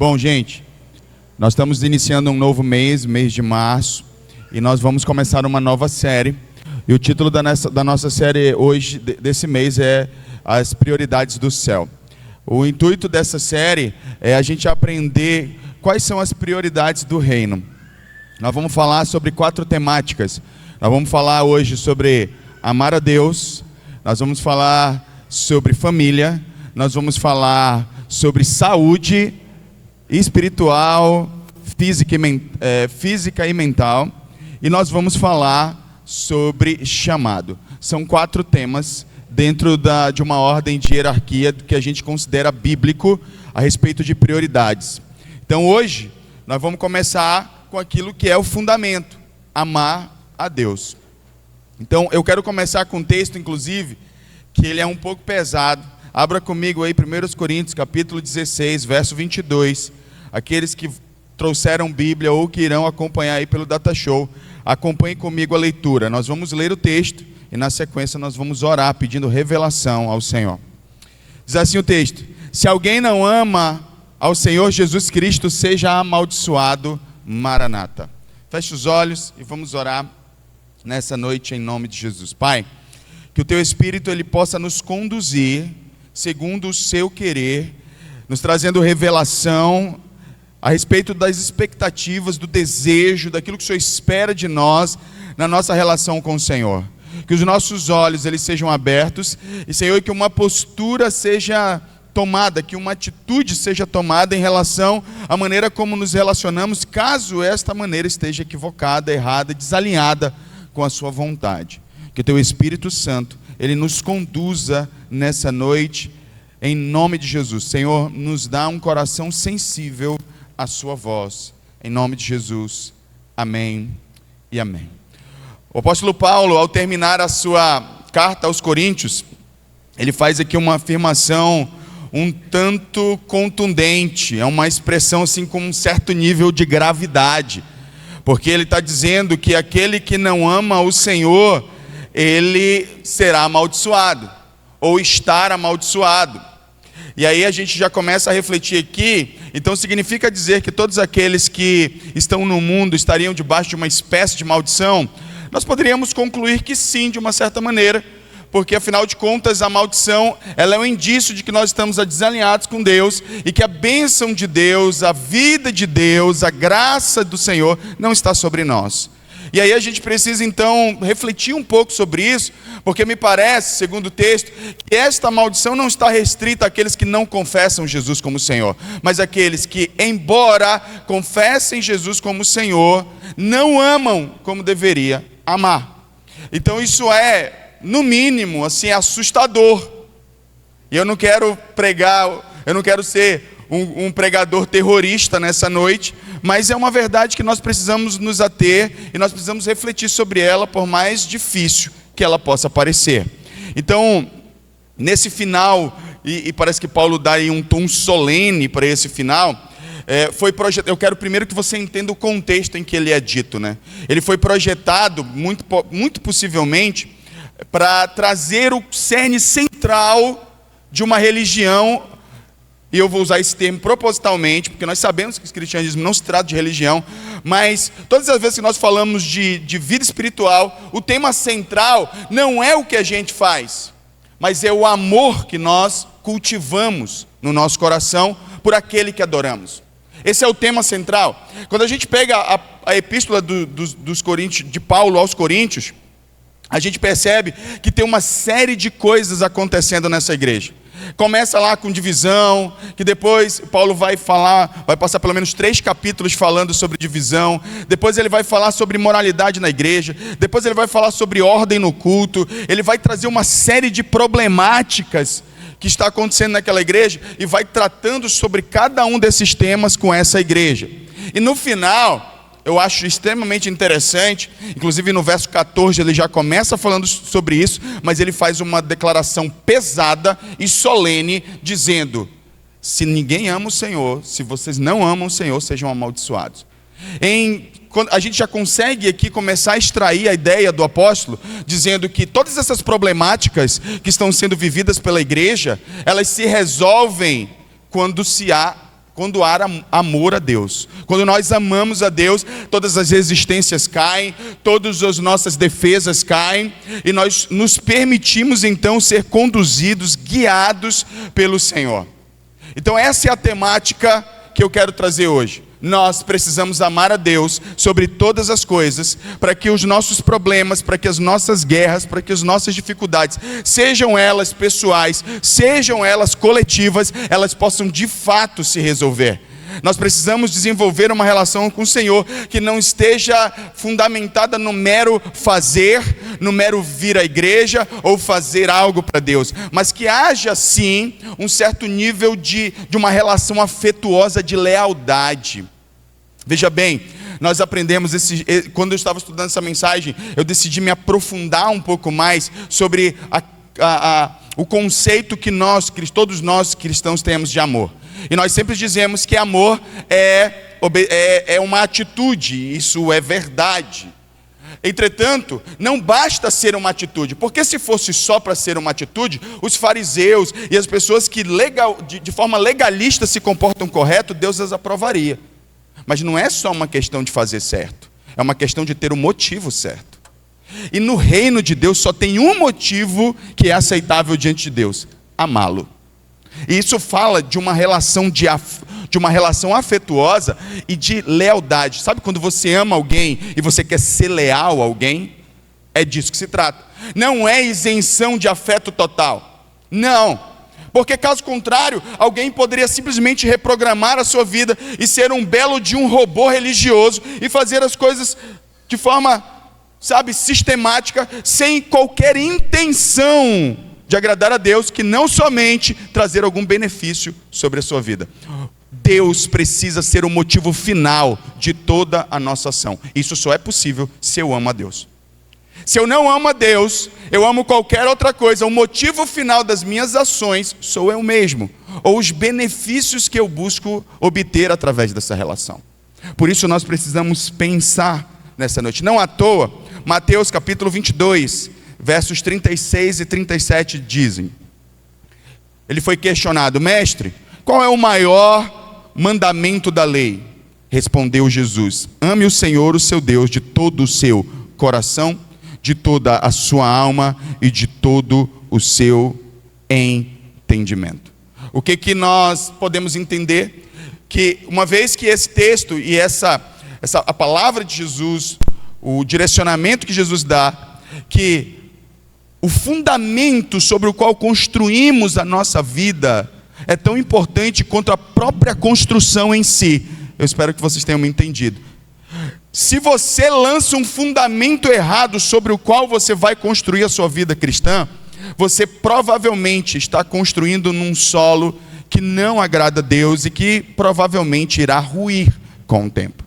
Bom, gente, nós estamos iniciando um novo mês de março, e nós vamos começar uma nova série. E o título da nossa série hoje, desse mês, é As Prioridades do Céu. O intuito dessa série é a gente aprender quais são as prioridades do reino. Nós vamos falar sobre 4 temáticas. Nós vamos falar hoje sobre amar a Deus, nós vamos falar sobre família, nós vamos falar sobre saúde espiritual, física e mental, e nós vamos falar sobre chamado. São 4 temas dentro de uma ordem de hierarquia que a gente considera bíblico a respeito de prioridades. Então hoje nós vamos começar com aquilo que é o fundamento: amar a Deus. Então eu quero começar com um texto, inclusive, que ele é um pouco pesado. Abra comigo aí 1 Coríntios, capítulo 16, verso 22. Aqueles que trouxeram Bíblia ou que irão acompanhar aí pelo Data Show, acompanhem comigo a leitura. Nós vamos ler o texto e na sequência nós vamos orar pedindo revelação ao Senhor. Diz assim o texto: se alguém não ama ao Senhor Jesus Cristo, seja amaldiçoado. Maranata. Feche os olhos e vamos orar nessa noite em nome de Jesus. Pai, que o Teu Espírito ele possa nos conduzir segundo o Seu querer, nos trazendo revelação a respeito das expectativas, do desejo, daquilo que o Senhor espera de nós na nossa relação com o Senhor. Que os nossos olhos eles sejam abertos e, Senhor, que uma postura seja tomada, que uma atitude seja tomada em relação à maneira como nos relacionamos, caso esta maneira esteja equivocada, errada, desalinhada com a Sua vontade. Que o Teu Espírito Santo ele nos conduza nessa noite, em nome de Jesus. Senhor, nos dá um coração sensível à Sua voz, em nome de Jesus, amém e amém. O apóstolo Paulo, ao terminar a sua carta aos Coríntios, ele faz aqui uma afirmação um tanto contundente, é uma expressão assim com um certo nível de gravidade, porque ele está dizendo que aquele que não ama o Senhor, ele será amaldiçoado, ou estar amaldiçoado. E aí a gente já começa a refletir aqui, então significa dizer que todos aqueles que estão no mundo estariam debaixo de uma espécie de maldição? Nós poderíamos concluir que sim, de uma certa maneira, porque afinal de contas a maldição ela é um indício de que nós estamos desalinhados com Deus e que a bênção de Deus, a vida de Deus, a graça do Senhor não está sobre nós. E aí a gente precisa então refletir um pouco sobre isso, porque me parece, segundo o texto, que esta maldição não está restrita àqueles que não confessam Jesus como Senhor, mas àqueles que, embora confessem Jesus como Senhor, não amam como deveria amar. Então isso é, no mínimo, assim, assustador. E eu não quero pregar, eu não quero ser um pregador terrorista nessa noite, mas é uma verdade que nós precisamos nos ater e nós precisamos refletir sobre ela, por mais difícil que ela possa parecer. Então, nesse final, e parece que Paulo dá aí um tom solene para esse final, eu quero primeiro que você entenda o contexto em que ele é dito, né? Ele foi projetado, muito possivelmente, para trazer o cerne central de uma religião. E eu vou usar esse termo propositalmente, porque nós sabemos que o cristianismo não se trata de religião, mas todas as vezes que nós falamos de vida espiritual, o tema central não é o que a gente faz, mas é o amor que nós cultivamos no nosso coração por aquele que adoramos. Esse é o tema central. Quando a gente pega a epístola dos Coríntios, de Paulo aos Coríntios, a gente percebe que tem uma série de coisas acontecendo nessa igreja. Começa lá com divisão, que depois Paulo vai passar pelo menos 3 capítulos falando sobre divisão. Depois ele vai falar sobre moralidade na igreja. Depois ele vai falar sobre ordem no culto. Ele vai trazer uma série de problemáticas que está acontecendo naquela igreja e vai tratando sobre cada um desses temas com essa igreja. E no final, eu acho extremamente interessante, inclusive no verso 14 ele já começa falando sobre isso, mas ele faz uma declaração pesada e solene, dizendo: se ninguém ama o Senhor, se vocês não amam o Senhor, sejam amaldiçoados. A gente já consegue aqui começar a extrair a ideia do apóstolo, dizendo que todas essas problemáticas que estão sendo vividas pela igreja, elas se resolvem quando se há quando há amor a Deus. Quando nós amamos a Deus, todas as resistências caem, todas as nossas defesas caem, e nós nos permitimos então ser conduzidos, guiados pelo Senhor. Então essa é a temática que eu quero trazer hoje. Nós precisamos amar a Deus sobre todas as coisas, para que os nossos problemas, para que as nossas guerras, para que as nossas dificuldades, sejam elas pessoais, sejam elas coletivas, elas possam de fato se resolver. Nós precisamos desenvolver uma relação com o Senhor que não esteja fundamentada no mero fazer, no mero vir à igreja ou fazer algo para Deus, mas que haja sim um certo nível de uma relação afetuosa de lealdade. Veja bem, nós aprendemos, quando eu estava estudando essa mensagem, eu decidi me aprofundar um pouco mais sobre o conceito que todos nós cristãos temos de amor. E nós sempre dizemos que amor é uma atitude, isso é verdade. Entretanto, não basta ser uma atitude, porque se fosse só para ser uma atitude, os fariseus e as pessoas que de forma legalista se comportam correto, Deus as aprovaria. Mas não é só uma questão de fazer certo, é uma questão de ter o motivo certo. E no reino de Deus só tem um motivo que é aceitável diante de Deus: amá-lo. E isso fala de uma relação afetuosa e de lealdade. Sabe quando você ama alguém e você quer ser leal a alguém? É disso que se trata. Não é isenção de afeto total. Não. Porque caso contrário, alguém poderia simplesmente reprogramar a sua vida e ser um belo de um robô religioso e fazer as coisas de forma, sistemática, sem qualquer intenção de agradar a Deus, que não somente trazer algum benefício sobre a sua vida. Deus precisa ser o motivo final de toda a nossa ação. Isso só é possível se eu amo a Deus. Se eu não amo a Deus, eu amo qualquer outra coisa, o motivo final das minhas ações sou eu mesmo, ou os benefícios que eu busco obter através dessa relação. Por isso nós precisamos pensar nessa noite. Não à toa, Mateus capítulo 22, versos 36 e 37 dizem: ele foi questionado: mestre, qual é o maior mandamento da lei? Respondeu Jesus: ame o Senhor, o seu Deus, de todo o seu coração, de toda a sua alma e de todo o seu entendimento. O que nós podemos entender? Que uma vez que esse texto e a palavra de Jesus, o direcionamento que Jesus dá, que o fundamento sobre o qual construímos a nossa vida é tão importante quanto a própria construção em si. Eu espero que vocês tenham me entendido. Se você lança um fundamento errado sobre o qual você vai construir a sua vida cristã, você provavelmente está construindo num solo que não agrada a Deus e que provavelmente irá ruir com o tempo.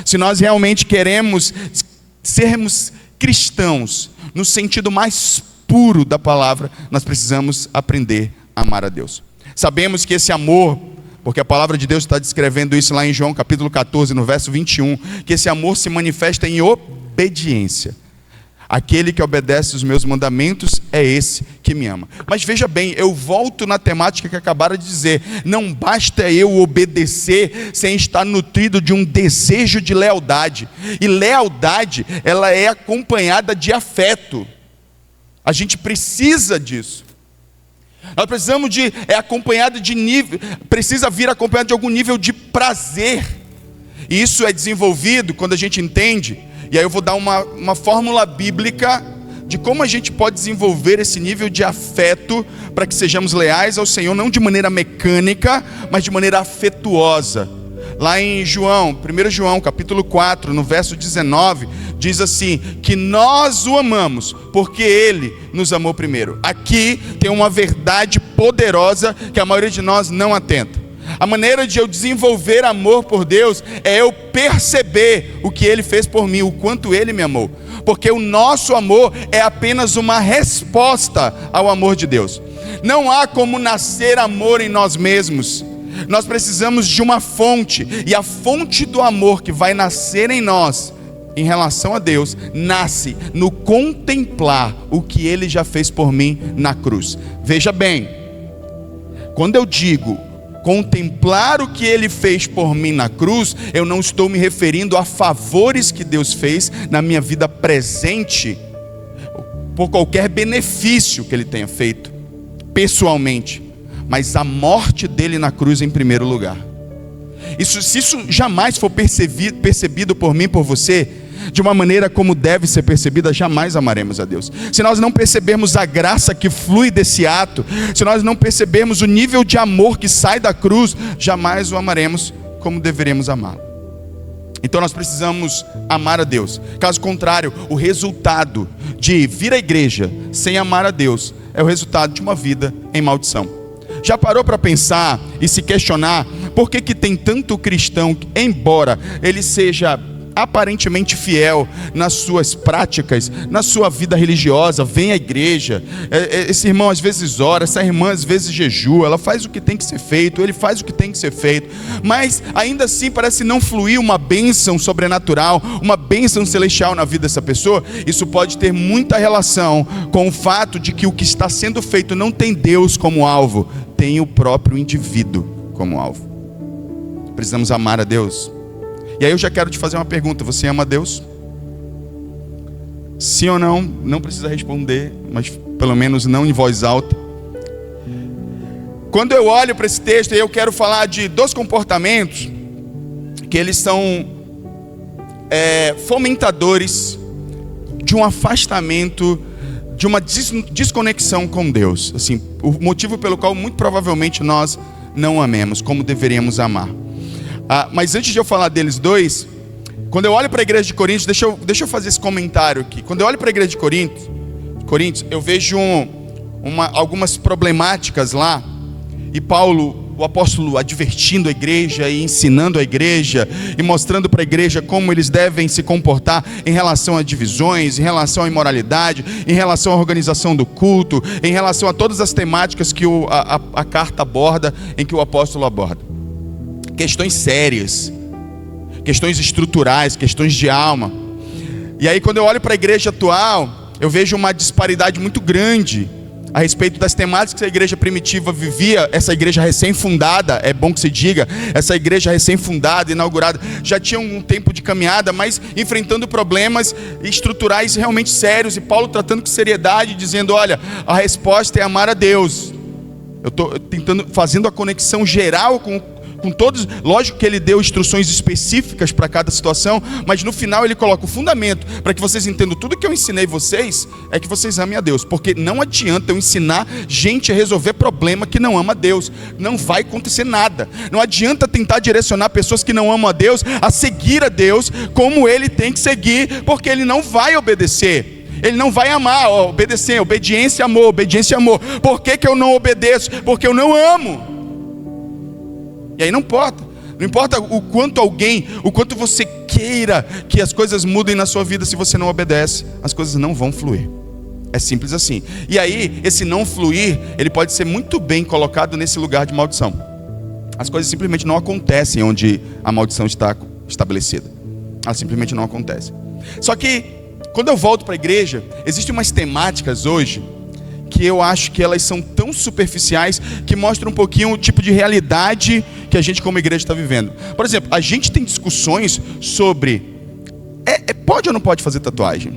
Se nós realmente queremos sermos cristãos no sentido mais puro da palavra, nós precisamos aprender a amar a Deus. Sabemos que esse amor, porque a palavra de Deus está descrevendo isso lá em João capítulo 14, no verso 21, que esse amor se manifesta em obediência. Aquele que obedece os meus mandamentos é esse que me ama. Mas veja bem, eu volto na temática que acabaram de dizer. Não basta eu obedecer sem estar nutrido de um desejo de lealdade. E lealdade, ela é acompanhada de afeto. A gente precisa disso. Nós precisamos precisa vir acompanhado de algum nível de prazer. E isso é desenvolvido quando a gente entende. E aí eu vou dar uma fórmula bíblica de como a gente pode desenvolver esse nível de afeto para que sejamos leais ao Senhor, não de maneira mecânica, mas de maneira afetuosa. Lá em 1 João capítulo 4, no verso 19, diz assim, que nós o amamos, porque Ele nos amou primeiro. Aqui tem uma verdade poderosa que a maioria de nós não atenta. A maneira de eu desenvolver amor por Deus é eu perceber o que Ele fez por mim, o quanto Ele me amou. Porque o nosso amor é apenas uma resposta ao amor de Deus. Não há como nascer amor em nós mesmos. Nós precisamos de uma fonte, e a fonte do amor que vai nascer em nós, em relação a Deus, nasce no contemplar o que Ele já fez por mim na cruz. Veja bem, quando eu digo contemplar o que Ele fez por mim na cruz, eu não estou me referindo a favores que Deus fez na minha vida presente, por qualquer benefício que Ele tenha feito, pessoalmente, mas a morte dele na cruz em primeiro lugar. Se isso jamais for percebido por mim, por você, de uma maneira como deve ser percebida, jamais amaremos a Deus. Se nós não percebermos a graça que flui desse ato, se nós não percebermos o nível de amor que sai da cruz, jamais o amaremos como deveríamos amá-lo. Então nós precisamos amar a Deus. Caso contrário, o resultado de vir à igreja sem amar a Deus é o resultado de uma vida em maldição. Já parou para pensar e se questionar por que tem tanto cristão, embora ele seja aparentemente fiel nas suas práticas, na sua vida religiosa, vem à igreja, esse irmão às vezes ora, essa irmã às vezes jejua, ela faz o que tem que ser feito, ele faz o que tem que ser feito, mas ainda assim parece não fluir uma bênção sobrenatural, uma bênção celestial na vida dessa pessoa. Isso pode ter muita relação com o fato de que o que está sendo feito não tem Deus como alvo, tem o próprio indivíduo como alvo. Precisamos amar a Deus. E aí eu já quero te fazer uma pergunta: você ama a Deus? Sim ou não? Não precisa responder, mas pelo menos não em voz alta. Quando eu olho para esse texto, eu quero falar de 2 comportamentos que eles são fomentadores de um afastamento, de uma desconexão com Deus. Assim, o motivo pelo qual muito provavelmente nós não amemos como deveríamos amar. Mas antes de eu falar deles dois, quando eu olho para a igreja de Coríntios, deixa eu fazer esse comentário aqui. Quando eu olho para a igreja de Coríntios, eu vejo algumas problemáticas lá, e Paulo, o apóstolo, advertindo a igreja e ensinando a igreja e mostrando para a igreja como eles devem se comportar em relação a divisões, em relação à imoralidade, em relação à organização do culto, em relação a todas as temáticas que a carta aborda, em que o apóstolo aborda. Questões sérias, questões estruturais, questões de alma. E aí quando eu olho para a igreja atual, eu vejo uma disparidade muito grande a respeito das temáticas que a igreja primitiva vivia. Essa igreja recém-fundada, é bom que se diga, essa igreja recém-fundada, inaugurada, já tinha um tempo de caminhada, mas enfrentando problemas estruturais realmente sérios, e Paulo tratando com seriedade, dizendo: olha, a resposta é amar a Deus. Eu estou fazendo a conexão geral com todos. Lógico que ele deu instruções específicas para cada situação, mas no final ele coloca o fundamento para que vocês entendam tudo que eu ensinei vocês, é que vocês amem a Deus, porque não adianta eu ensinar gente a resolver problema que não ama a Deus, não vai acontecer nada. Não adianta tentar direcionar pessoas que não amam a Deus a seguir a Deus como ele tem que seguir, porque ele não vai obedecer. Ele não vai amar, obedecer, obediência, amor, obediência, amor. Por que eu não obedeço? Porque eu não amo. E aí não importa o quanto você queira que as coisas mudem na sua vida, se você não obedece, as coisas não vão fluir. É simples assim. E aí, esse não fluir, ele pode ser muito bem colocado nesse lugar de maldição. As coisas simplesmente não acontecem onde a maldição está estabelecida. Elas simplesmente não acontecem. Só que, quando eu volto para a igreja, existem umas temáticas hoje que eu acho que elas são tão superficiais que mostram um pouquinho o tipo de realidade que a gente como igreja está vivendo. Por exemplo, a gente tem discussões sobre pode ou não pode fazer tatuagem?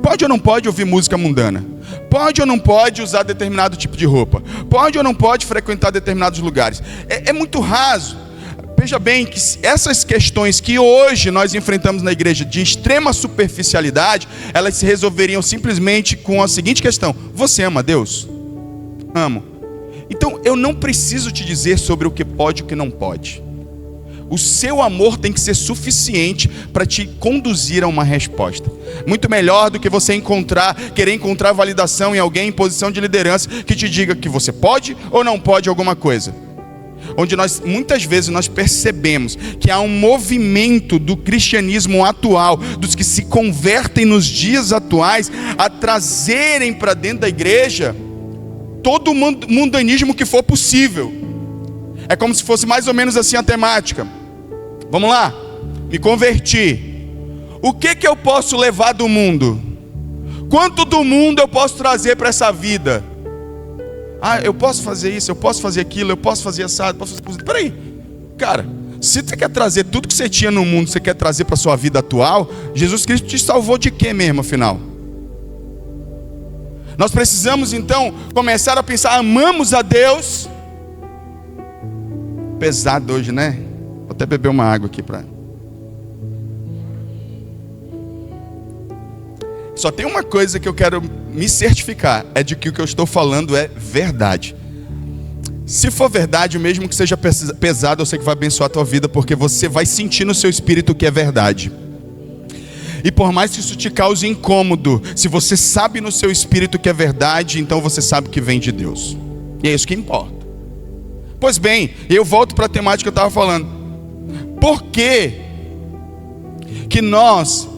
Pode ou não pode ouvir música mundana? Pode ou não pode usar determinado tipo de roupa? Pode ou não pode frequentar determinados lugares? É muito raso. Veja bem que essas questões que hoje nós enfrentamos na igreja de extrema superficialidade, elas se resolveriam simplesmente com a seguinte questão: você ama Deus? Amo. Então eu não preciso te dizer sobre o que pode e o que não pode. O seu amor tem que ser suficiente para te conduzir a uma resposta. Muito melhor do que você querer encontrar validação em alguém em posição de liderança que te diga que você pode ou não pode alguma coisa. Onde muitas vezes nós percebemos que há um movimento do cristianismo atual, dos que se convertem nos dias atuais, a trazerem para dentro da igreja todo o mundanismo que for possível. É como se fosse mais ou menos assim a temática. Vamos lá, me converti. O que eu posso levar do mundo? Quanto do mundo eu posso trazer para essa vida? eu posso fazer isso, eu posso fazer aquilo, eu posso fazer assado, eu posso fazer... Peraí, cara, se você quer trazer tudo que você tinha no mundo, você quer trazer para a sua vida atual, Jesus Cristo te salvou de quê mesmo, afinal? Nós precisamos então começar a pensar, amamos a Deus. Pesado hoje, né? Vou até beber uma água aqui para... Só tem uma coisa que eu quero me certificar, é de que o que eu estou falando é verdade. Se for verdade, mesmo que seja pesado, eu sei que vai abençoar a tua vida, porque você vai sentir no seu espírito que é verdade. E por mais que isso te cause incômodo, se você sabe no seu espírito que é verdade, então você sabe que vem de Deus. E é isso que importa. Pois bem, eu volto para a temática que eu estava falando. Por que nós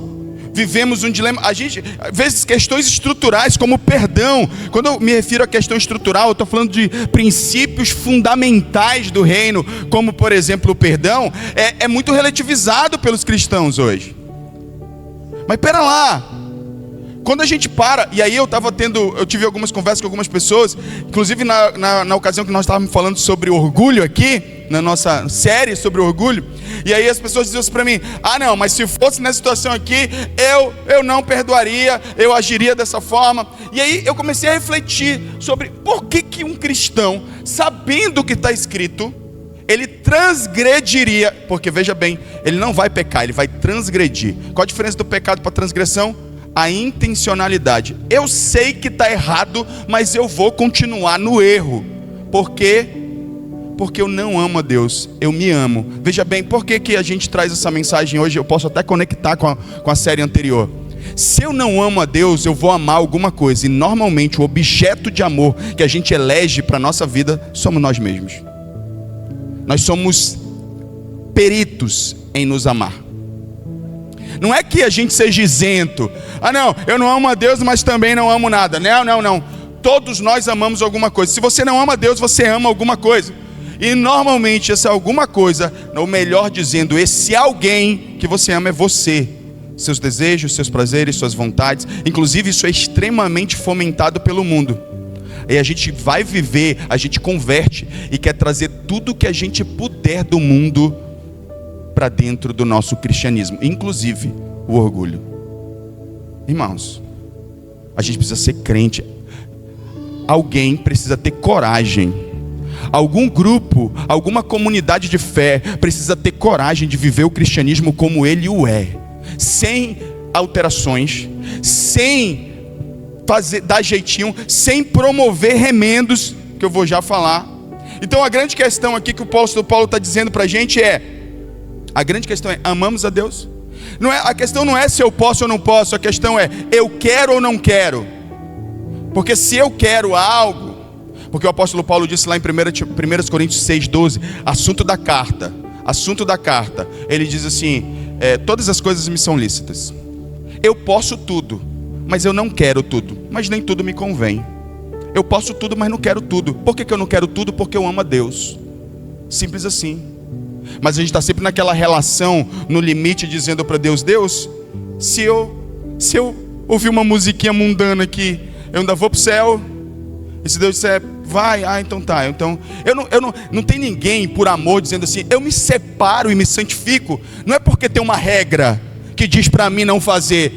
vivemos um dilema? A gente, às vezes, questões estruturais como perdão. Quando eu me refiro à questão estrutural, eu estou falando de princípios fundamentais do reino, como por exemplo o perdão, é muito relativizado pelos cristãos hoje. Mas pera lá, quando a gente para, e aí eu tive algumas conversas com algumas pessoas, inclusive na ocasião que nós estávamos falando sobre orgulho aqui, na nossa série sobre orgulho, e aí as pessoas diziam assim para mim, não, mas se fosse nessa situação aqui, eu não perdoaria, eu agiria dessa forma. E aí eu comecei a refletir sobre por que um cristão, sabendo o que está escrito, ele transgrediria, porque veja bem, ele não vai pecar, ele vai transgredir. Qual a diferença do pecado para a transgressão? A intencionalidade. Eu sei que está errado, mas eu vou continuar no erro. Por quê? Porque eu não amo a Deus, eu me amo. Veja bem, por que a gente traz essa mensagem hoje? Eu posso até conectar com a série anterior. Se eu não amo a Deus, eu vou amar alguma coisa. E normalmente o objeto de amor que a gente elege para a nossa vida somos nós mesmos. Nós somos peritos em nos amar. Não é que a gente seja isento. Não, eu não amo a Deus, mas também não amo nada. Não. Todos nós amamos alguma coisa. Se você não ama a Deus, você ama alguma coisa. E normalmente essa alguma coisa, ou melhor dizendo, esse alguém que você ama é você. Seus desejos, seus prazeres, suas vontades. Inclusive isso é extremamente fomentado pelo mundo. E a gente vai viver, a gente converte e quer trazer tudo que a gente puder do mundo para dentro do nosso cristianismo, inclusive o orgulho. Irmãos, a gente precisa ser crente. Alguém precisa ter coragem. Algum grupo, alguma comunidade de fé precisa ter coragem de viver o cristianismo como ele o é, sem alterações, sem dar jeitinho, sem promover remendos, que eu vou já falar. Então a grande questão aqui que o apóstolo Paulo está dizendo para a gente a grande questão é, amamos a Deus? A questão não é se eu posso ou não posso, a questão é, eu quero ou não quero? Porque se eu quero algo, porque o apóstolo Paulo disse lá em 1 Coríntios 6,12, assunto da carta, ele diz assim, todas as coisas me são lícitas, eu posso tudo, mas eu não quero tudo, mas nem tudo me convém. Eu posso tudo, mas não quero tudo. Por que eu não quero tudo? Porque eu amo a Deus. Simples assim. Mas a gente está sempre naquela relação, no limite, dizendo para Deus, Deus, se eu ouvir uma musiquinha mundana aqui, eu ainda vou para o céu. E se Deus disser, vai, então tá. Então, não tem ninguém, por amor, dizendo assim, eu me separo e me santifico. Não é porque tem uma regra que diz para mim não fazer.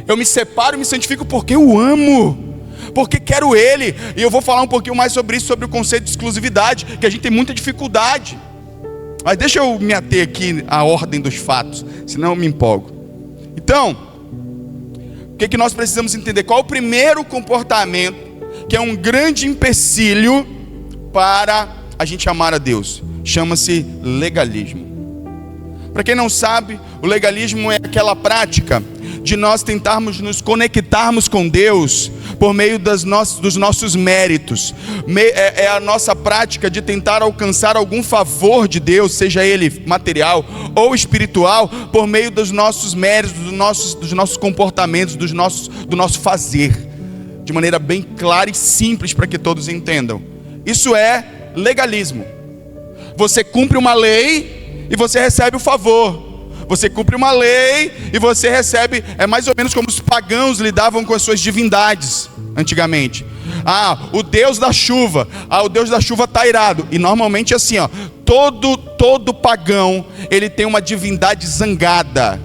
Eu me separo e me santifico porque eu amo, porque quero Ele. E eu vou falar um pouquinho mais sobre isso, sobre o conceito de exclusividade, que a gente tem muita dificuldade. Mas deixa eu me ater aqui à ordem dos fatos, senão eu me empolgo. Então, o que nós precisamos entender? Qual é o primeiro comportamento que é um grande empecilho para a gente amar a Deus? Chama-se legalismo. Para quem não sabe, o legalismo é aquela prática de nós tentarmos nos conectarmos com Deus por meio dos nossos méritos. É a nossa prática de tentar alcançar algum favor de Deus, seja ele material ou espiritual, por meio dos nossos méritos, dos nossos comportamentos, do nosso fazer, de maneira bem clara e simples para que todos entendam. Isso é legalismo. Você cumpre uma lei e você recebe o favor. Você cumpre uma lei e você recebe, é mais ou menos como os pagãos lidavam com as suas divindades antigamente. o Deus da chuva. O Deus da chuva está irado. E normalmente assim, todo pagão, ele tem uma divindade zangada.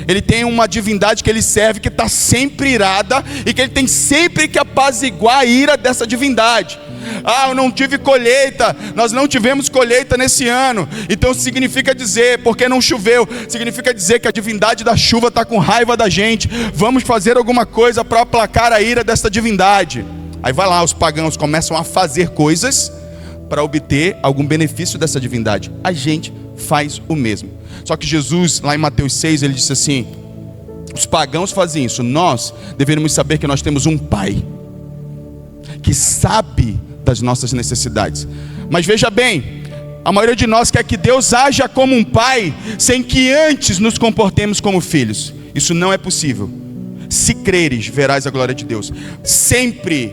Ele tem uma divindade que ele serve que está sempre irada e que ele tem sempre que apaziguar a ira dessa divindade. Eu não tive colheita, nós não tivemos colheita nesse ano. Então significa dizer, porque não choveu, significa dizer que a divindade da chuva está com raiva da gente. Vamos fazer alguma coisa para aplacar a ira dessa divindade. Aí vai lá, os pagãos começam a fazer coisas para obter algum benefício dessa divindade. A gente faz o mesmo. Só que Jesus, lá em Mateus 6, ele disse assim: os pagãos fazem isso, nós deveríamos saber que nós temos um Pai que sabe das nossas necessidades. Mas veja bem, a maioria de nós quer que Deus haja como um pai, sem que antes nos comportemos como filhos. Isso não é possível. Se creres, verás a glória de Deus. Sempre,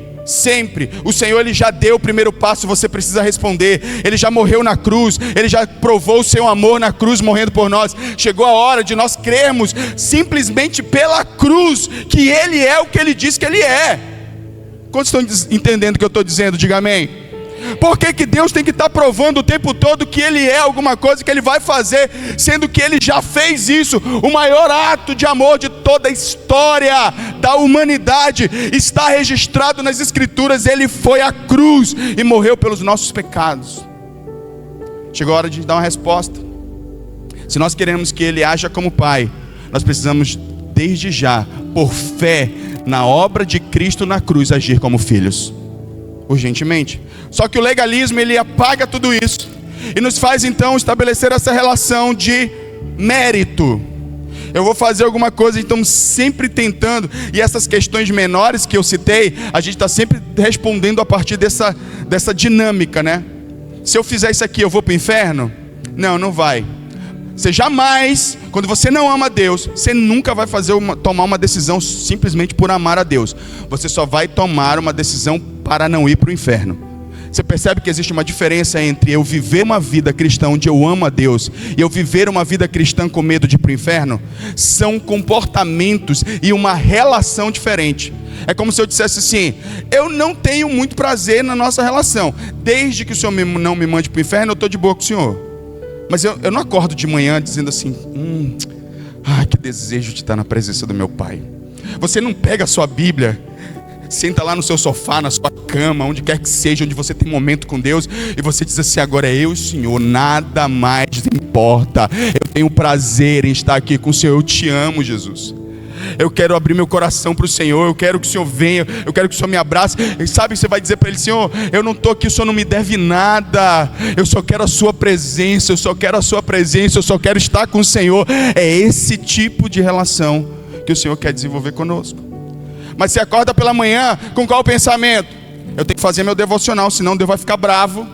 o Senhor, ele já deu o primeiro passo, você precisa responder. Ele já morreu na cruz, ele já provou o seu amor na cruz, morrendo por nós. Chegou a hora de nós crermos, simplesmente pela cruz, que ele é o que ele diz que ele é. Quantos estão entendendo o que eu estou dizendo? Diga amém. Por que Deus tem que estar provando o tempo todo que ele é alguma coisa que ele vai fazer, sendo que ele já fez isso? O maior ato de amor de toda a história da humanidade está registrado nas Escrituras. Ele foi à cruz e morreu pelos nossos pecados. Chegou a hora de dar uma resposta. Se nós queremos que ele haja como pai, nós precisamos desde já, por fé na obra de Cristo na cruz, agir como filhos, urgentemente. Só que o legalismo, ele apaga tudo isso e nos faz então estabelecer essa relação de mérito. Eu vou fazer alguma coisa, então sempre tentando. E essas questões menores que eu citei, a gente está sempre respondendo a partir dessa dinâmica, né? Se eu fizer isso aqui, eu vou para o inferno? Não, não vai. Você jamais, quando você não ama Deus, você nunca vai tomar uma decisão simplesmente por amar a Deus. Você só vai tomar uma decisão para não ir para o inferno. Você percebe que existe uma diferença entre eu viver uma vida cristã onde eu amo a Deus e eu viver uma vida cristã com medo de ir para o inferno? São comportamentos e uma relação diferente. É como se eu dissesse assim: eu não tenho muito prazer na nossa relação. Desde que o Senhor não me mande para o inferno, eu estou de boa com o Senhor. Mas eu não acordo de manhã dizendo assim: que desejo de estar na presença do meu Pai. Você não pega a sua Bíblia, senta lá no seu sofá, na sua cama, onde quer que seja, onde você tem momento com Deus, e você diz assim: agora é eu e o Senhor, nada mais importa. Eu tenho prazer em estar aqui com o Senhor. Eu te amo, Jesus. Eu quero abrir meu coração para o Senhor. Eu quero que o Senhor venha. Eu quero que o Senhor me abrace. E sabe, você vai dizer para Ele: Senhor, eu não estou aqui, o Senhor não me deve nada. Eu só quero a sua presença. Eu só quero a sua presença. Eu só quero estar com o Senhor. É esse tipo de relação que o Senhor quer desenvolver conosco. Mas você acorda pela manhã com qual pensamento? Eu tenho que fazer meu devocional, senão Deus vai ficar bravo.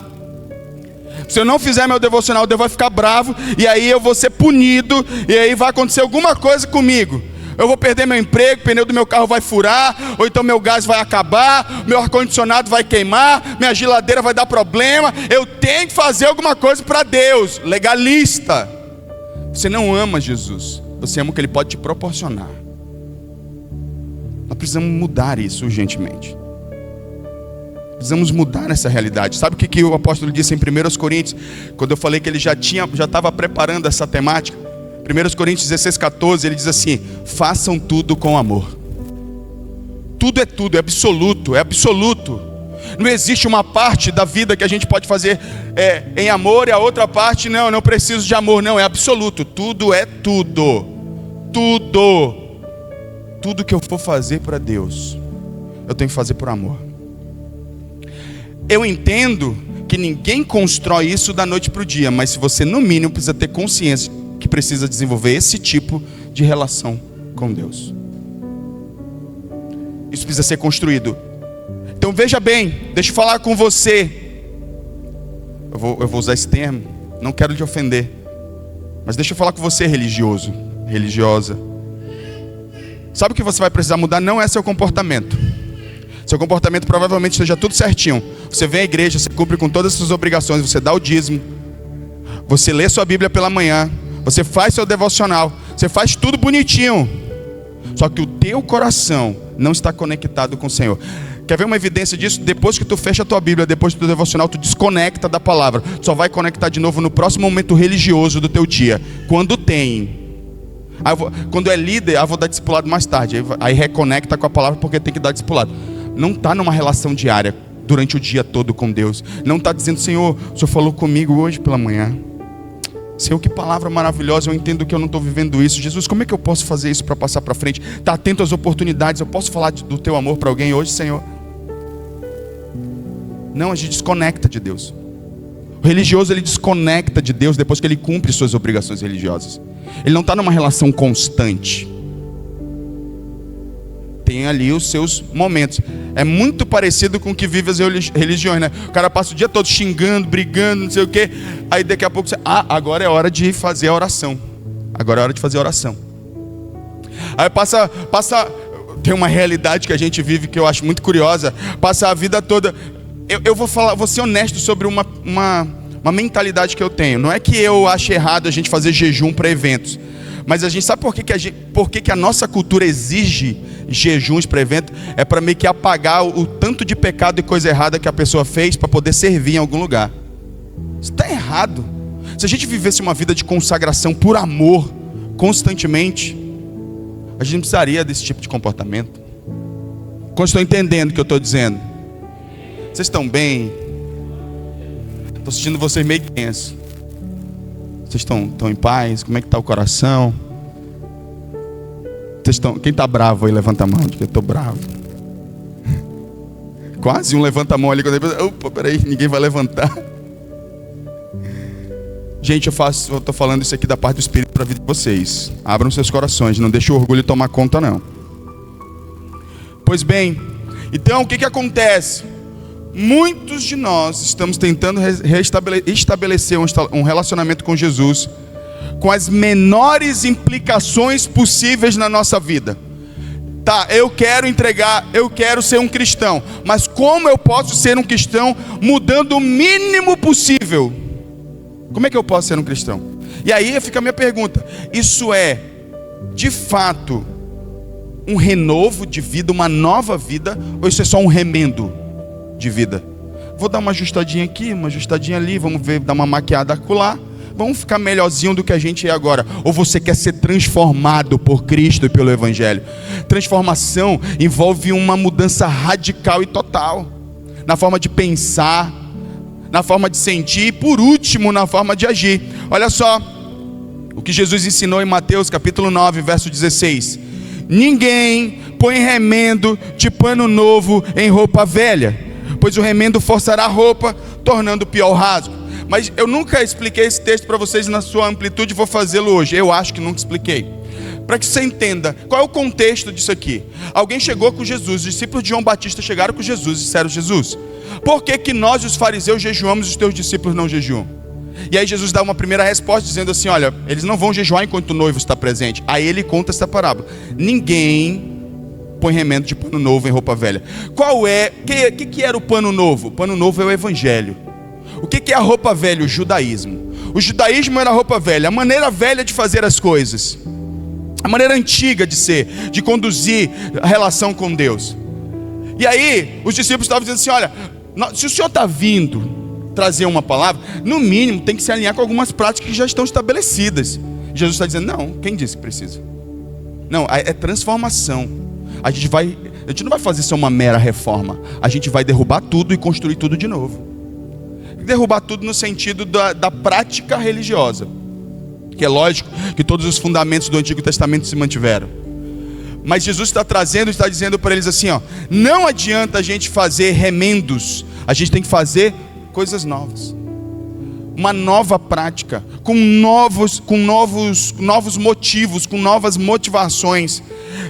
Se eu não fizer meu devocional, Deus vai ficar bravo. E aí eu vou ser punido. E aí vai acontecer alguma coisa comigo. Eu vou perder meu emprego, o pneu do meu carro vai furar, ou então meu gás vai acabar, meu ar-condicionado vai queimar, minha geladeira vai dar problema. Eu tenho que fazer alguma coisa para Deus. Legalista. Você não ama Jesus, você ama o que Ele pode te proporcionar. Nós precisamos mudar isso urgentemente. Precisamos mudar essa realidade. Sabe o que o apóstolo disse em 1 Coríntios? Quando eu falei que ele já estava preparando essa temática. 1 Coríntios 16:14, ele diz assim: façam tudo com amor. Tudo, é absoluto, é absoluto. Não existe uma parte da vida que a gente pode fazer em amor e a outra parte, não, eu não preciso de amor. Não, é absoluto, tudo é tudo. Tudo que eu for fazer para Deus, eu tenho que fazer por amor. Eu entendo que ninguém constrói isso da noite para o dia, mas se você no mínimo precisa ter consciência que precisa desenvolver esse tipo de relação com Deus. Isso precisa ser construído. Então veja bem, deixa eu falar com você. Eu vou usar esse termo, não quero te ofender, mas deixa eu falar com você, religioso, religiosa. Sabe o que você vai precisar mudar? Não é seu comportamento. Seu comportamento provavelmente esteja tudo certinho. Você vem à igreja, você cumpre com todas as suas obrigações, você dá o dízimo, você lê sua Bíblia pela manhã, você faz seu devocional, você faz tudo bonitinho. Só que o teu coração não está conectado com o Senhor. Quer ver uma evidência disso? Depois que tu fecha a tua Bíblia, depois do teu devocional, tu desconecta da palavra. Tu só vai conectar de novo no próximo momento religioso do teu dia. Quando tem. Quando é líder, vou dar discipulado mais tarde. Aí reconecta com a palavra porque tem que dar discipulado. Não está numa relação diária durante o dia todo com Deus. Não está dizendo, Senhor, o Senhor falou comigo hoje pela manhã. Senhor, que palavra maravilhosa, eu entendo que eu não estou vivendo isso. Jesus, como é que eu posso fazer isso para passar para frente? Está atento às oportunidades, eu posso falar do teu amor para alguém hoje, Senhor? Não, a gente desconecta de Deus. O religioso, ele desconecta de Deus depois que ele cumpre suas obrigações religiosas. Ele não está numa relação constante. Tem ali os seus momentos. É muito parecido com o que vive as religiões, né? O cara passa o dia todo xingando, brigando, não sei o quê. Aí daqui a pouco você... agora é hora de fazer a oração. Agora é hora de fazer a oração. Aí passa... Tem uma realidade que a gente vive que eu acho muito curiosa. Passa a vida toda... Eu vou ser honesto sobre uma mentalidade que eu tenho. Não é que eu ache errado a gente fazer jejum para eventos. Mas a gente sabe por que a nossa cultura exige jejuns para evento? É para meio que apagar o tanto de pecado e coisa errada que a pessoa fez para poder servir em algum lugar. Isso está errado. Se a gente vivesse uma vida de consagração por amor, constantemente, a gente não precisaria desse tipo de comportamento. Como estão entendendo o que eu estou dizendo? Vocês estão bem? Estou sentindo vocês meio tensos. Vocês estão em paz? Como é que está o coração? Quem está bravo aí, levanta a mão, que eu estou bravo. Quase um levanta a mão ali. Opa, peraí, ninguém vai levantar. Gente, eu estou falando isso aqui da parte do Espírito para a vida de vocês. Abram seus corações, não deixe o orgulho tomar conta não. Pois bem, então o que acontece? Muitos de nós estamos tentando estabelecer um relacionamento com Jesus com as menores implicações possíveis na nossa vida. Tá, eu quero ser um cristão, mas como eu posso ser um cristão mudando o mínimo possível? Como é que eu posso ser um cristão? E aí fica a minha pergunta: isso é, de fato, um renovo de vida, uma nova vida, ou isso é só um remendo de vida? Vou dar uma ajustadinha aqui, uma ajustadinha ali, vamos ver, dar uma maquiada acolá, vamos ficar melhorzinho do que a gente é agora. Ou você quer ser transformado por Cristo e pelo Evangelho? Transformação envolve uma mudança radical e total, na forma de pensar, na forma de sentir e, por último, na forma de agir. Olha só o que Jesus ensinou em Mateus capítulo 9, verso 16: ninguém põe remendo de pano novo em roupa velha, pois o remendo forçará a roupa, tornando pior o rasgo. Mas eu nunca expliquei esse texto para vocês na sua amplitude, vou fazê-lo hoje. Eu acho que nunca expliquei. Para que você entenda, qual é o contexto disso aqui? Alguém chegou com Jesus, os discípulos de João Batista chegaram com Jesus e disseram: Jesus, por que nós os fariseus jejuamos e os teus discípulos não jejuam? E aí Jesus dá uma primeira resposta dizendo assim: olha, eles não vão jejuar enquanto o noivo está presente. Aí ele conta essa parábola: ninguém põe remendo de pano novo em roupa velha. O que era o pano novo? O pano novo é o Evangelho. O que é a roupa velha? O judaísmo. O judaísmo era a roupa velha, a maneira velha de fazer as coisas, a maneira antiga de ser, de conduzir a relação com Deus. E aí os discípulos estavam dizendo assim: olha, se o Senhor está vindo trazer uma palavra, no mínimo tem que se alinhar com algumas práticas que já estão estabelecidas. Jesus está dizendo: não, quem disse que precisa? Não, é transformação. A gente não vai fazer só uma mera reforma. A gente vai derrubar tudo e construir tudo de novo. Derrubar tudo no sentido da prática religiosa, que é lógico que todos os fundamentos do Antigo Testamento se mantiveram. Mas Jesus está dizendo para eles assim: ó, não adianta a gente fazer remendos, a gente tem que fazer coisas novas. Uma nova prática, com novos motivos, com novas motivações.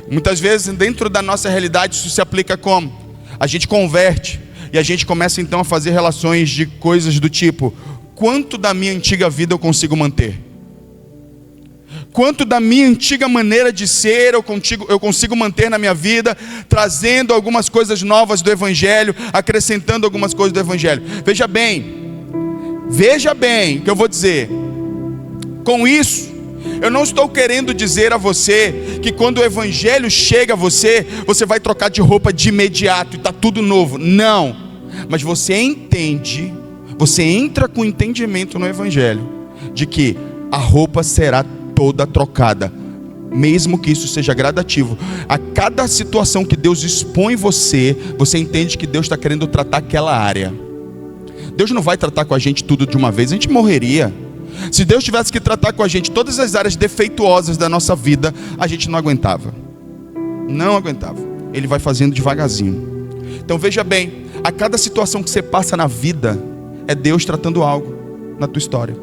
Muitas vezes dentro da nossa realidade isso se aplica como? A gente converte e a gente começa então a fazer relações de coisas do tipo: quanto da minha antiga vida eu consigo manter? Quanto da minha antiga maneira de ser eu consigo manter na minha vida, trazendo algumas coisas novas do Evangelho, acrescentando algumas coisas do Evangelho. Veja bem o que eu vou dizer. Com isso, Eu não estou querendo dizer a você que quando o evangelho chega a você, você vai trocar de roupa de imediato e está tudo novo. Não. Mas você entende, você entra com entendimento no evangelho de que a roupa será toda trocada, mesmo que isso seja gradativo. A cada situação que Deus expõe você, você entende que Deus está querendo tratar aquela área. Deus não vai tratar com a gente tudo de uma vez, a gente morreria. Se Deus tivesse que tratar com a gente todas as áreas defeituosas da nossa vida, a gente não aguentava. Não aguentava. Ele vai fazendo devagarzinho. Então veja bem, a cada situação que você passa na vida, é Deus tratando algo na tua história.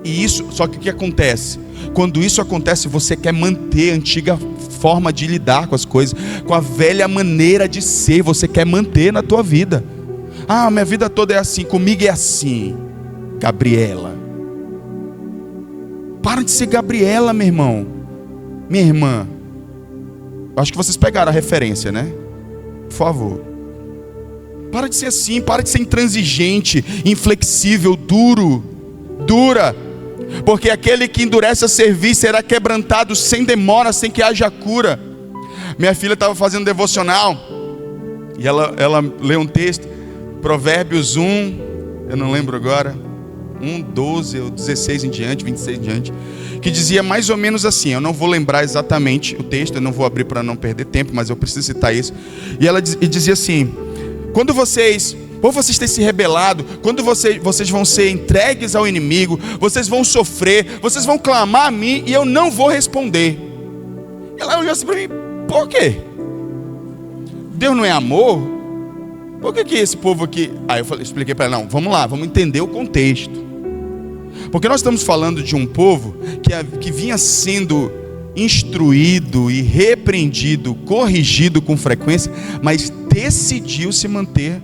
E isso, só que o que acontece? Quando isso acontece, você quer manter a antiga forma de lidar com as coisas, com a velha maneira de ser, você quer manter na tua vida. Ah, minha vida toda é assim, comigo é assim. Gabriela. Para de ser Gabriela, meu irmão. Minha irmã. Acho que vocês pegaram a referência, né? Por favor. Para de ser assim, para de ser intransigente, inflexível, dura. Porque aquele que endurece a cerviz será quebrantado sem demora, sem que haja cura. Minha filha estava fazendo devocional e ela leu um texto, Provérbios 1, eu não lembro agora, 1, 12 ou 16 em diante, 26 em diante, que dizia mais ou menos assim, eu não vou lembrar exatamente o texto, eu não vou abrir para não perder tempo, mas eu preciso citar isso. E ela dizia assim: quando vocês têm se rebelado, quando vocês vão ser entregues ao inimigo, vocês vão sofrer, vocês vão clamar a mim e eu não vou responder. E ela olhou assim para mim: por quê? Deus não é amor? Por que esse povo aqui... Aí eu expliquei para ela: não, vamos lá, vamos entender o contexto. Porque nós estamos falando de um povo que vinha sendo instruído e repreendido, corrigido com frequência, mas decidiu se manter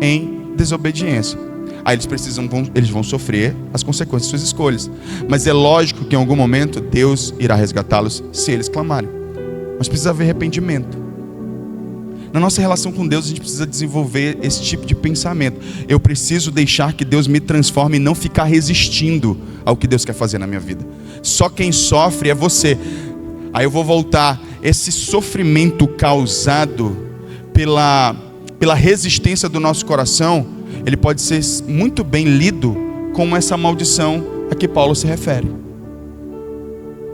em desobediência. Aí eles vão sofrer as consequências de suas escolhas. Mas é lógico que em algum momento Deus irá resgatá-los se eles clamarem. Mas precisa haver arrependimento. Na nossa relação com Deus, a gente precisa desenvolver esse tipo de pensamento. Eu preciso deixar que Deus me transforme e não ficar resistindo ao que Deus quer fazer na minha vida. Só quem sofre é você. Aí eu vou voltar. Esse sofrimento causado pela resistência do nosso coração, ele pode ser muito bem lido como essa maldição a que Paulo se refere.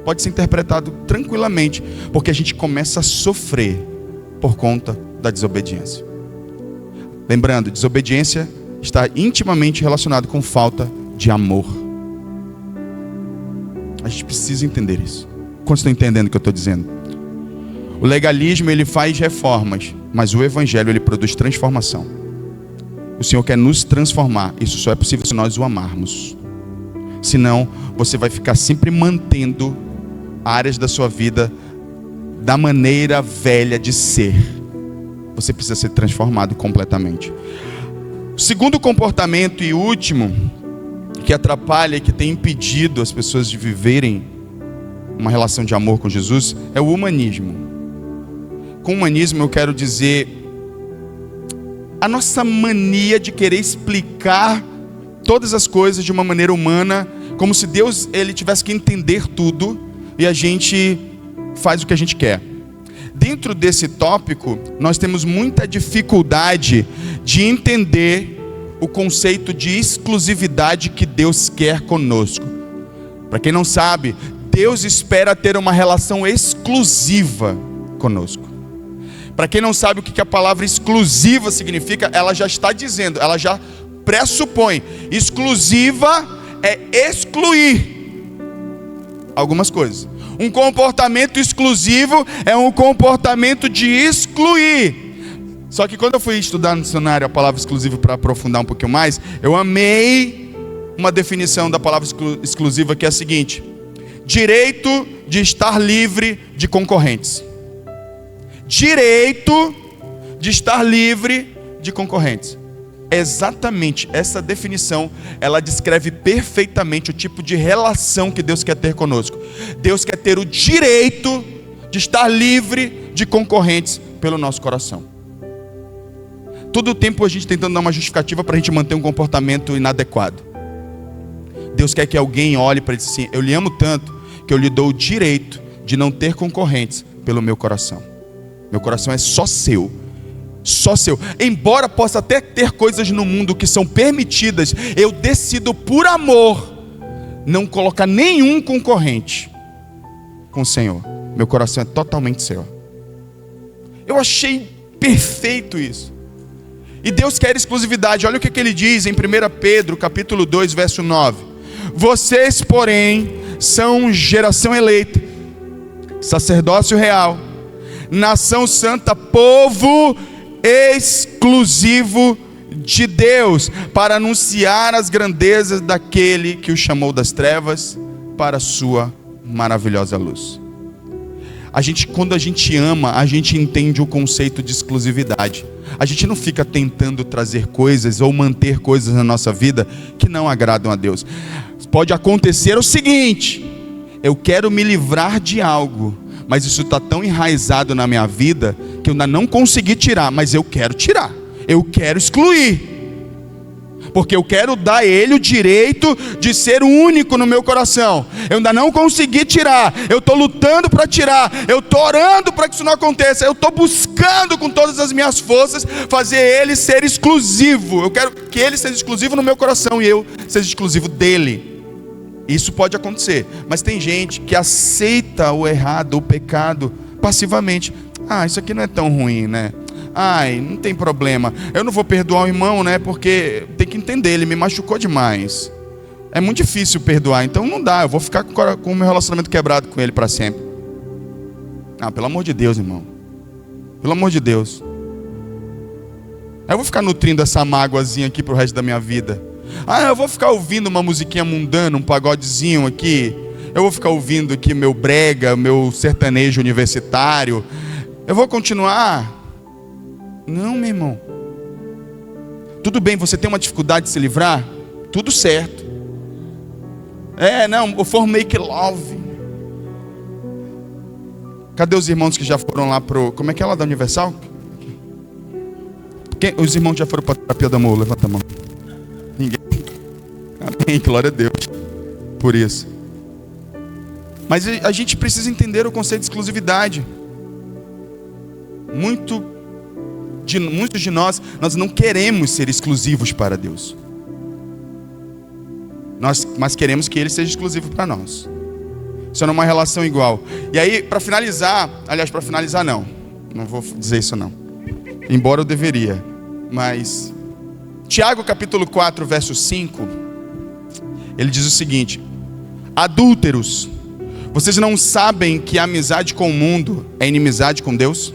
Pode ser interpretado tranquilamente, porque a gente começa a sofrer por conta da desobediência. Lembrando, desobediência está intimamente relacionado com falta de amor. A gente precisa entender isso. Quantos estão entendendo o que eu estou dizendo? O legalismo, ele faz reformas, mas o evangelho, ele produz transformação. O Senhor quer nos transformar. Isso só é possível se nós o amarmos. Senão, você vai ficar sempre mantendo áreas da sua vida da maneira velha de ser. Você precisa ser transformado completamente. O segundo comportamento e último que atrapalha e que tem impedido as pessoas de viverem uma relação de amor com Jesus é o humanismo. Com humanismo eu quero dizer a nossa mania de querer explicar todas as coisas de uma maneira humana, como se Deus ele tivesse que entender tudo e a gente faz o que a gente quer. Dentro desse tópico, nós temos muita dificuldade de entender o conceito de exclusividade que Deus quer conosco. Para quem não sabe, Deus espera ter uma relação exclusiva conosco. Para quem não sabe o que a palavra exclusiva significa, ela já está dizendo, ela já pressupõe. Exclusiva é excluir algumas coisas. Um comportamento exclusivo é um comportamento de excluir. Só que quando eu fui estudar no dicionário a palavra exclusivo para aprofundar um pouquinho mais, eu amei uma definição da palavra exclusiva que é a seguinte: direito de estar livre de concorrentes. Direito de estar livre de concorrentes. Exatamente essa definição, ela descreve perfeitamente o tipo de relação que Deus quer ter conosco. Deus quer ter o direito de estar livre de concorrentes pelo nosso coração. Todo o tempo a gente tentando dar uma justificativa para a gente manter um comportamento inadequado. Deus quer que alguém olhe para ele assim: eu lhe amo tanto que eu lhe dou o direito de não ter concorrentes pelo meu coração. Meu coração é só seu. Só seu. Embora possa até ter coisas no mundo que são permitidas, eu decido por amor não colocar nenhum concorrente com o Senhor. Meu coração é totalmente seu. Eu achei perfeito isso. E Deus quer exclusividade. Olha o que ele diz em 1 Pedro capítulo 2, verso 9. Vocês, porém, são geração eleita, sacerdócio real, nação santa, povo exclusivo de Deus, para anunciar as grandezas daquele que o chamou das trevas para a sua maravilhosa luz. Quando a gente ama, a gente entende o conceito de exclusividade. A gente não fica tentando trazer coisas ou manter coisas na nossa vida que não agradam a Deus. Pode acontecer o seguinte: eu quero me livrar de algo, mas isso está tão enraizado na minha vida que eu ainda não consegui tirar, mas eu quero tirar, eu quero excluir, porque eu quero dar a ele o direito de ser o único no meu coração. Eu ainda não consegui tirar, eu estou lutando para tirar, eu estou orando para que isso não aconteça, eu estou buscando com todas as minhas forças fazer ele ser exclusivo. Eu quero que ele seja exclusivo no meu coração e eu seja exclusivo dele. Isso pode acontecer, mas tem gente que aceita o errado, o pecado, passivamente. Isso aqui não é tão ruim, né? Não tem problema. Eu não vou perdoar o irmão, né? Porque tem que entender, ele me machucou demais. É muito difícil perdoar, então não dá. Eu vou ficar com o meu relacionamento quebrado com ele para sempre. Pelo amor de Deus, irmão. Pelo amor de Deus. Eu vou ficar nutrindo essa mágoazinha aqui pro resto da minha vida. Eu vou ficar ouvindo uma musiquinha mundana, um pagodezinho aqui. Eu vou ficar ouvindo aqui meu brega, meu sertanejo universitário. Eu vou continuar? Não, meu irmão. Tudo bem, você tem uma dificuldade de se livrar? Tudo certo. Eu for make love. Cadê os irmãos que já foram lá pro... Como é que é lá da Universal? Os irmãos já foram para a terapia do amor? Levanta a mão. Ninguém. Amém, glória a Deus por isso. Mas a gente precisa entender o conceito de exclusividade. Muitos de nós não queremos ser exclusivos para Deus. Mas queremos que Ele seja exclusivo para nós. Isso é uma relação igual. E aí, para finalizar não vou dizer isso não, embora eu deveria, mas Tiago capítulo 4, verso 5, ele diz o seguinte: adúlteros, vocês não sabem que a amizade com o mundo é inimizade com Deus?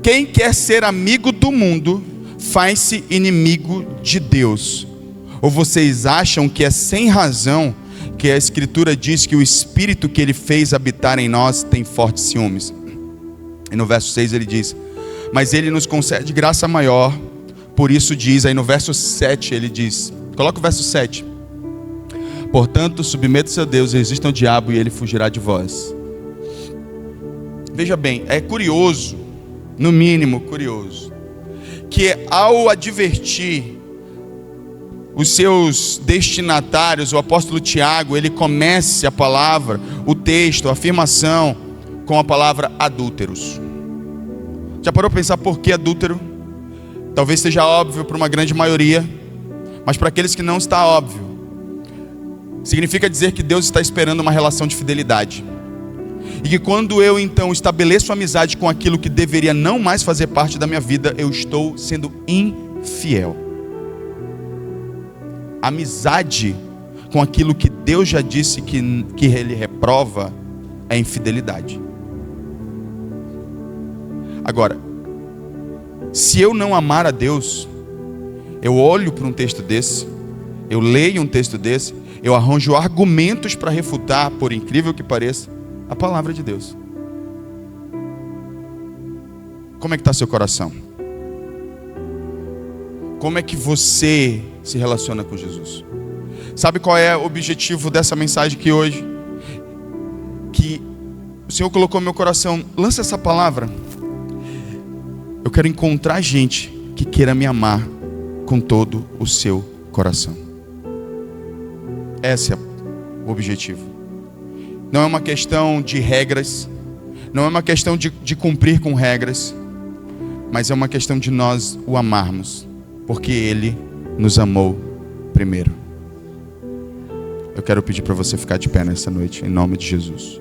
Quem quer ser amigo do mundo faz-se inimigo de Deus. Ou vocês acham que é sem razão que a Escritura diz que o Espírito que Ele fez habitar em nós tem fortes ciúmes? E no verso 6 ele diz: mas Ele nos concede graça maior. Por isso diz, aí no verso 7 ele diz, coloca o verso 7: portanto, submeta-se a Deus, resistam ao diabo e ele fugirá de vós. Veja bem, é curioso, no mínimo curioso, que ao advertir os seus destinatários, o apóstolo Tiago, ele comece a palavra, o texto, a afirmação, com a palavra adúlteros. Já parou para pensar por que adúltero? Talvez seja óbvio para uma grande maioria, mas para aqueles que não está óbvio, significa dizer que Deus está esperando uma relação de fidelidade. E que quando eu então estabeleço amizade com aquilo que deveria não mais fazer parte da minha vida, eu estou sendo infiel. Amizade com aquilo que Deus já disse que Ele reprova é infidelidade. Agora, se eu não amar a Deus, eu olho para um texto desse, eu leio um texto desse, eu arranjo argumentos para refutar, por incrível que pareça, a palavra de Deus. Como é que está seu coração? Como é que você se relaciona com Jesus? Sabe qual é o objetivo dessa mensagem aqui hoje? Que o Senhor colocou no meu coração: lança essa palavra. Eu quero encontrar gente que queira me amar com todo o seu coração. Esse é o objetivo. Não é uma questão de regras, não é uma questão de cumprir com regras, mas é uma questão de nós o amarmos, porque Ele nos amou primeiro. Eu quero pedir para você ficar de pé nessa noite, em nome de Jesus.